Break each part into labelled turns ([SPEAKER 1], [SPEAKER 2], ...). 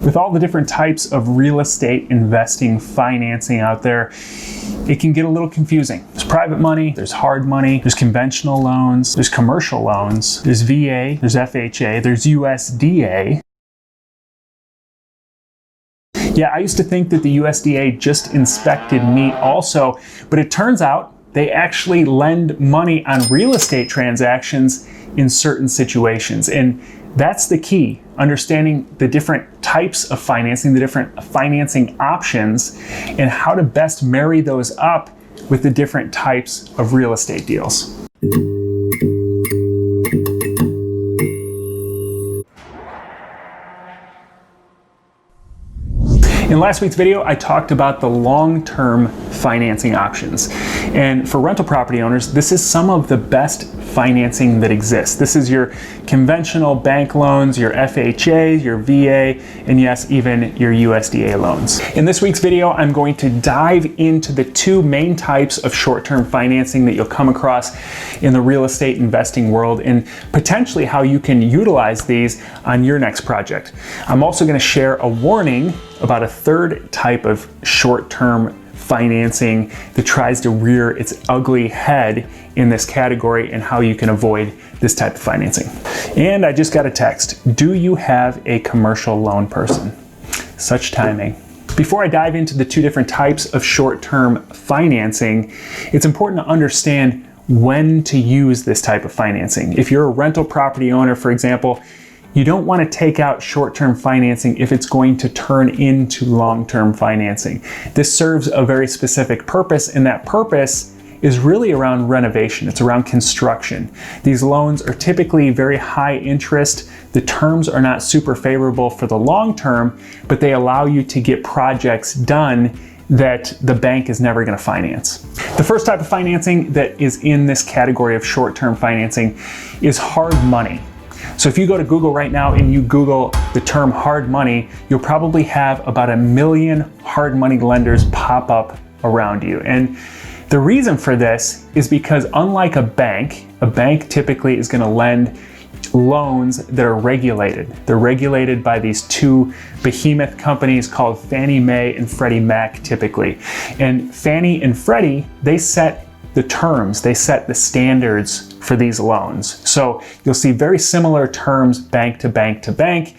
[SPEAKER 1] With all the different types of real estate investing financing out there, it can get a little confusing. There's private money, there's hard money, there's conventional loans, there's commercial loans, there's VA, there's FHA, there's USDA. Yeah, I used to think that the USDA just inspected meat also, but it turns out they actually lend money on real estate transactions in certain situations. And that's the key, understanding the different types of financing, the different financing options, and how to best marry those up with the different types of real estate deals. In last week's video, I talked about the long-term financing options. And for rental property owners, this is some of the best financing that exists. This is your conventional bank loans, your FHA, your VA, and yes, even your USDA loans. In this week's video, I'm going to dive into the two main types of short-term financing that you'll come across in the real estate investing world, and potentially how you can utilize these on your next project. I'm also going to share a warning about a third type of short-term financing that tries to rear its ugly head in this category and how you can avoid this type of financing. And I just got a text. Do you have a commercial loan person? Such timing. Before I dive into the two different types of short-term financing, it's important to understand when to use this type of financing. If you're a rental property owner, for example, you don't want to take out short-term financing if it's going to turn into long-term financing. This serves a very specific purpose, and that purpose is really around renovation. It's around construction. These loans are typically very high interest. The terms are not super favorable for the long term, but they allow you to get projects done that the bank is never going to finance. The first type of financing that is in this category of short-term financing is hard money. So if you go to Google right now and you Google the term hard money, you'll probably have about 1 million hard money lenders pop up around you. And the reason for this is because unlike a bank typically is going to lend loans that are regulated. They're regulated by these two behemoth companies called Fannie Mae and Freddie Mac typically. And Fannie and Freddie, they set the terms, they set the standards for these loans. So you'll see very similar terms bank to bank to bank.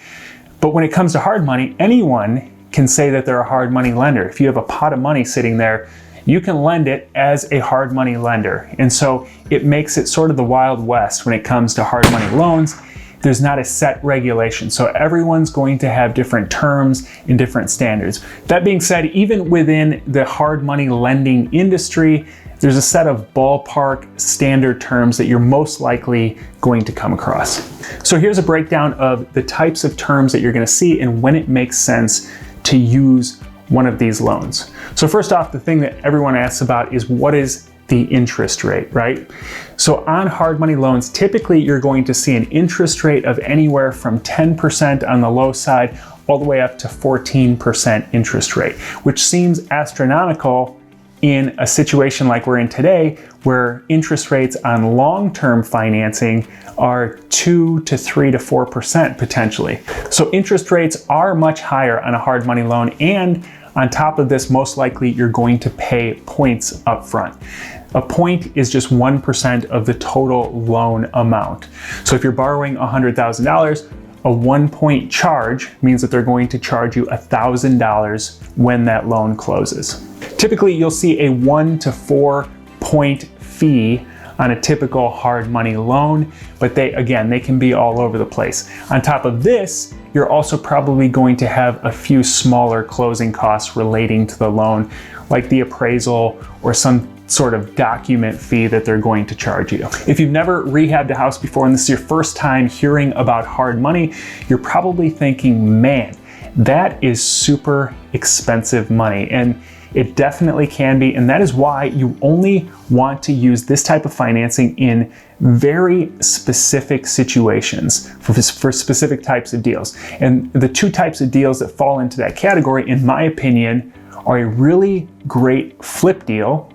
[SPEAKER 1] But when it comes to hard money, anyone can say that they're a hard money lender. If you have a pot of money sitting there, you can lend it as a hard money lender. And so it makes it sort of the Wild West when it comes to hard money loans. There's not a set regulation. So everyone's going to have different terms and different standards. That being said, even within the hard money lending industry, there's a set of ballpark standard terms that you're most likely going to come across. So here's a breakdown of the types of terms that you're going to see and when it makes sense to use one of these loans. So first off, the thing that everyone asks about is what is the interest rate, right? So on hard money loans, typically you're going to see an interest rate of anywhere from 10% on the low side all the way up to 14% interest rate, which seems astronomical in a situation like we're in today, where interest rates on long-term financing are 2 to 3 to 4% potentially. So interest rates are much higher on a hard money loan, and on top of this, most likely you're going to pay points up front. A point is just 1% of the total loan amount. So if you're borrowing $100,000, a 1 point charge means that they're going to charge you $1,000 when that loan closes. Typically, you'll see a 1 to 4 point fee on a typical hard money loan, but they can be all over the place. On top of this, you're also probably going to have a few smaller closing costs relating to the loan, like the appraisal or some sort of document fee that they're going to charge you. If you've never rehabbed a house before and this is your first time hearing about hard money, you're probably thinking, man, that is super expensive money. And it definitely can be, and that is why you only want to use this type of financing in very specific situations for specific types of deals. And the two types of deals that fall into that category, in my opinion, are a really great flip deal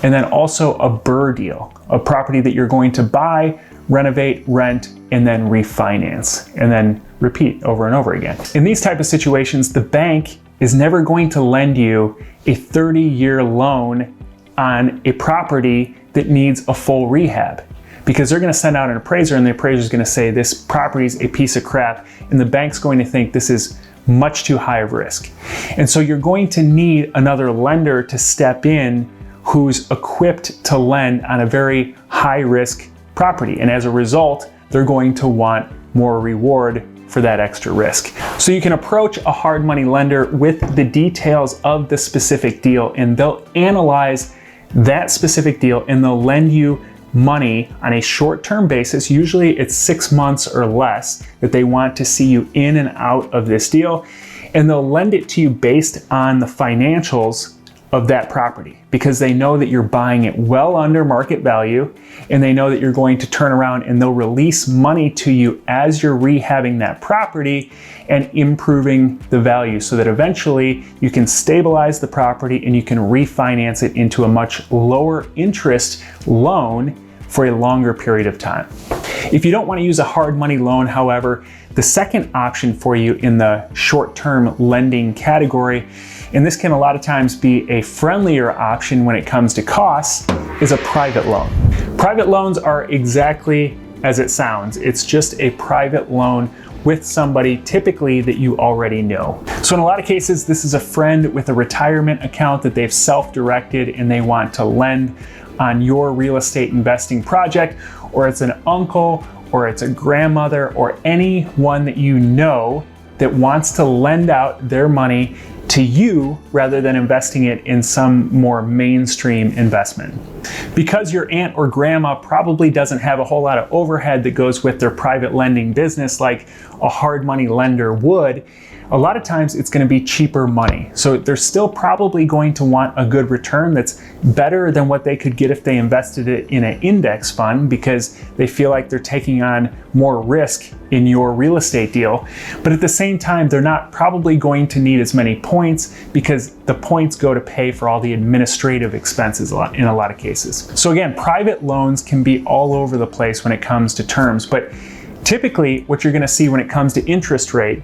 [SPEAKER 1] and then also a BRRRR deal, a property that you're going to buy, renovate, rent, and then refinance, and then repeat over and over again. In these type of situations, the bank is never going to lend you a 30-year loan on a property that needs a full rehab, because they're going to send out an appraiser and the appraiser is going to say this property is a piece of crap, and the bank's going to think this is much too high of risk. And so you're going to need another lender to step in who's equipped to lend on a very high risk property. And as a result, they're going to want more reward for that extra risk. So you can approach a hard money lender with the details of the specific deal, and they'll analyze that specific deal and they'll lend you money on a short-term basis. Usually it's 6 months or less that they want to see you in and out of this deal, and they'll lend it to you based on the financials of that property, because they know that you're buying it well under market value, and they know that you're going to turn around and they'll release money to you as you're rehabbing that property and improving the value, so that eventually you can stabilize the property and you can refinance it into a much lower interest loan for a longer period of time. If you don't want to use a hard money loan, however, the second option for you in the short-term lending category, and this can a lot of times be a friendlier option when it comes to costs, is a private loan. Private loans are exactly as it sounds. It's just a private loan with somebody typically that you already know. So in a lot of cases, this is a friend with a retirement account that they've self-directed and they want to lend on your real estate investing project, or it's an uncle, or it's a grandmother, or anyone that you know that wants to lend out their money to you rather than investing it in some more mainstream investment. Because your aunt or grandma probably doesn't have a whole lot of overhead that goes with their private lending business like a hard money lender would, a lot of times it's going to be cheaper money. So they're still probably going to want a good return that's better than what they could get if they invested it in an index fund, because they feel like they're taking on more risk in your real estate deal. But at the same time, they're not probably going to need as many points, because the points go to pay for all the administrative expenses in a lot of cases. So again, private loans can be all over the place when it comes to terms, but typically what you're going to see when it comes to interest rate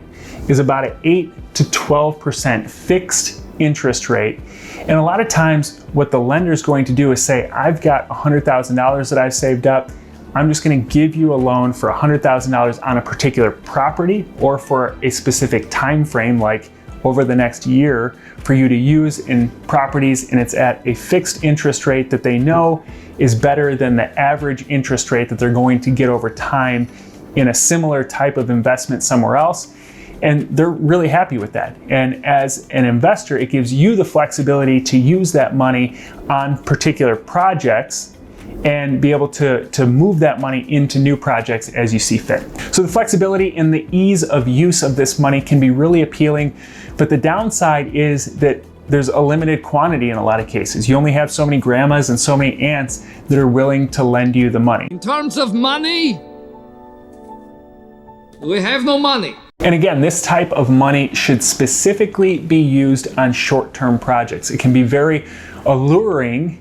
[SPEAKER 1] is about an 8 to 12% fixed interest rate. And a lot of times what the lender is going to do is say, I've got $100,000 that I've saved up. I'm just going to give you a loan for $100,000 on a particular property or for a specific time frame, like over the next year, for you to use in properties, and it's at a fixed interest rate that they know is better than the average interest rate that they're going to get over time in a similar type of investment somewhere else. And they're really happy with that. And as an investor, it gives you the flexibility to use that money on particular projects and be able to move that money into new projects as you see fit. So the flexibility and the ease of use of this money can be really appealing, but the downside is that there's a limited quantity in a lot of cases. You only have so many grandmas and so many aunts that are willing to lend you the money.
[SPEAKER 2] In terms of money, we have no money.
[SPEAKER 1] And again, this type of money should specifically be used on short-term projects. It can be very alluring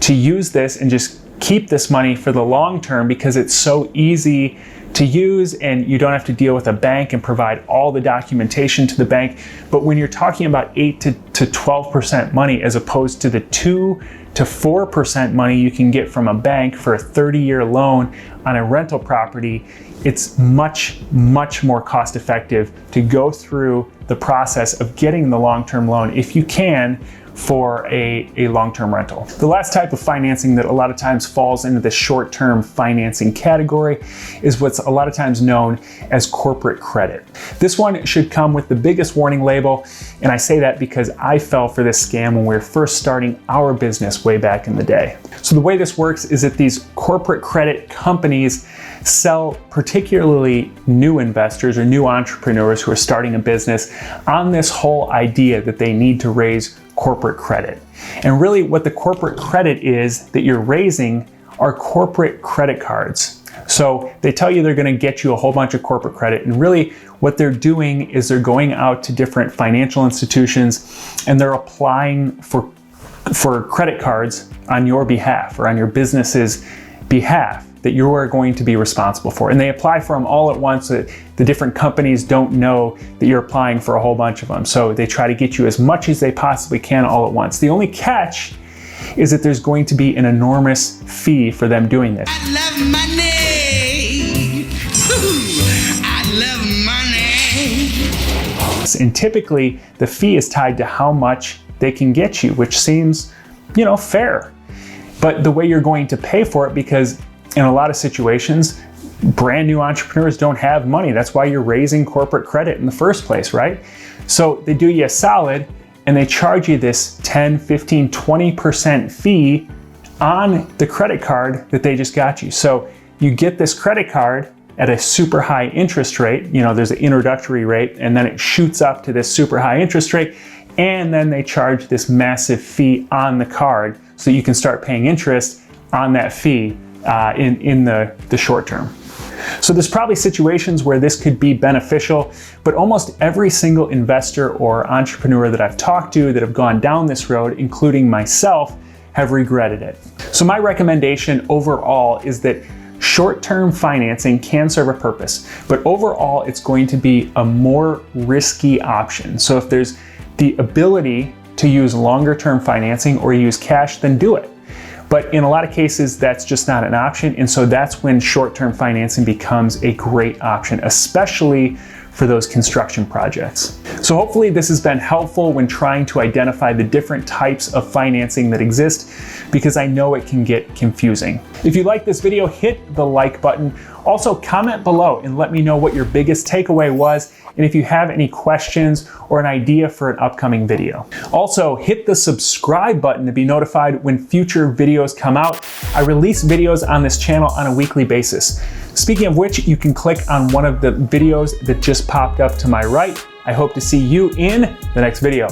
[SPEAKER 1] to use this and just keep this money for the long term, because it's so easy to use and you don't have to deal with a bank and provide all the documentation to the bank. But when you're talking about 8 to 12% money, as opposed to the 2 to 4% money you can get from a bank for a 30-year loan on a rental property, it's much, much more cost effective to go through the process of getting the long-term loan, if you can, for a long-term rental. The last type of financing that a lot of times falls into the short-term financing category is what's a lot of times known as corporate credit. This one should come with the biggest warning label, and I say that because I fell for this scam when we were first starting our business way back in the day. So the way this works is that these corporate credit companies sell particularly new investors or new entrepreneurs who are starting a business on this whole idea that they need to raise corporate credit. And really what the corporate credit is that you're raising are corporate credit cards. So they tell you they're going to get you a whole bunch of corporate credit, and really what they're doing is they're going out to different financial institutions and they're applying for credit cards on your behalf or on your business's behalf. that you are going to be responsible for. And they apply for them all at once so that the different companies don't know that you're applying for a whole bunch of them. So they try to get you as much as they possibly can all at once. The only catch is that there's going to be an enormous fee for them doing this.
[SPEAKER 3] I love money. I love money.
[SPEAKER 1] And typically the fee is tied to how much they can get you, which seems, fair. But the way you're going to pay for it, because in a lot of situations, brand new entrepreneurs don't have money. That's why you're raising corporate credit in the first place, right? So they do you a solid and they charge you this 10, 15, 20% fee on the credit card that they just got you. So you get this credit card at a super high interest rate. There's an introductory rate, and then it shoots up to this super high interest rate. And then they charge this massive fee on the card so you can start paying interest on that fee in the short term. So there's probably situations where this could be beneficial, but almost every single investor or entrepreneur that I've talked to that have gone down this road, including myself, have regretted it. So my recommendation overall is that short-term financing can serve a purpose, but overall it's going to be a more risky option. So if there's the ability to use longer-term financing or use cash, then do it. But in a lot of cases, that's just not an option. And so that's when short-term financing becomes a great option, especially for those construction projects. So hopefully this has been helpful when trying to identify the different types of financing that exist, because I know it can get confusing. If you like this video, hit the like button. Also comment below and let me know what your biggest takeaway was, and if you have any questions or an idea for an upcoming video. Also, hit the subscribe button to be notified when future videos come out. I release videos on this channel on a weekly basis. Speaking of which, you can click on one of the videos that just popped up to my right. I hope to see you in the next video.